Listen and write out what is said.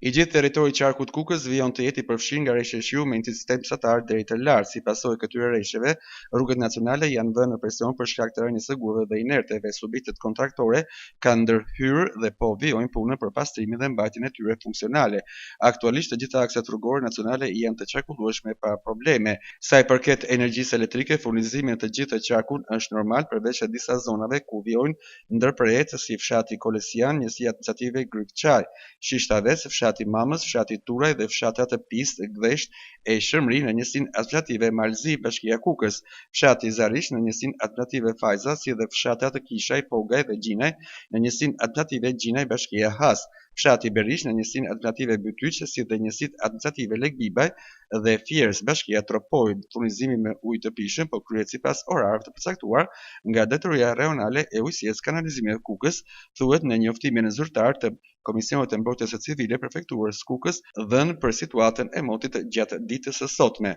I gjithë territori i qarkut Kukës vijon të jetë i përfshirë nga rreshtë e shiu me intensitet mesatar deri të lartë. Si pasojë këtyre rreshtjeve, rrugët nacionale janë vënë në presion për shkak të rënies së gurëve dhe inerteve. Subjektet kontraktore kanë ndërhyrë dhe po vijojnë punën për pastrimin dhe mbajtjen e tyre funksionale. Aktualisht të gjitha aksat rrugore nacionale janë të qarkullueshme pa probleme. Sa i përket energjisë elektrike, furnizimi në të gjithë qarkun është normal përveç disa zonave ku vijojnë ndërprerjet si fshati Kolesian, njësia administrative Gryçaj, Shishtavec, fshati Mamës, fshati Turaj dhe fshatat e Pistë, Gdhesht e Shëmri në njësinë administrative Malzi, Bashkia Kukës, fshati Zarish në njësinë administrative Fajza, si dhe fshatat Kishaj, Pogaj dhe Gjinaj në njësinë administrative Gjinaj, Bashkia Has, fshati Berish në njësinë administrative Bytyq, si dhe njësitë administrative Legbibaj dhe Fierës, Bashkia Tropoj. Furnizimi me ujë të pishëm po kryhet sipas orarëve të përcaktuar nga Drejtoria Rajonale e Ujësisë Kanalizimit të Kukës, thuhet në njoftimin zyrtar të Komisionit të Mbrojtjes së Civile Prefekturës Kukës dhënë për situatën e motit gjatë ditës së sotme.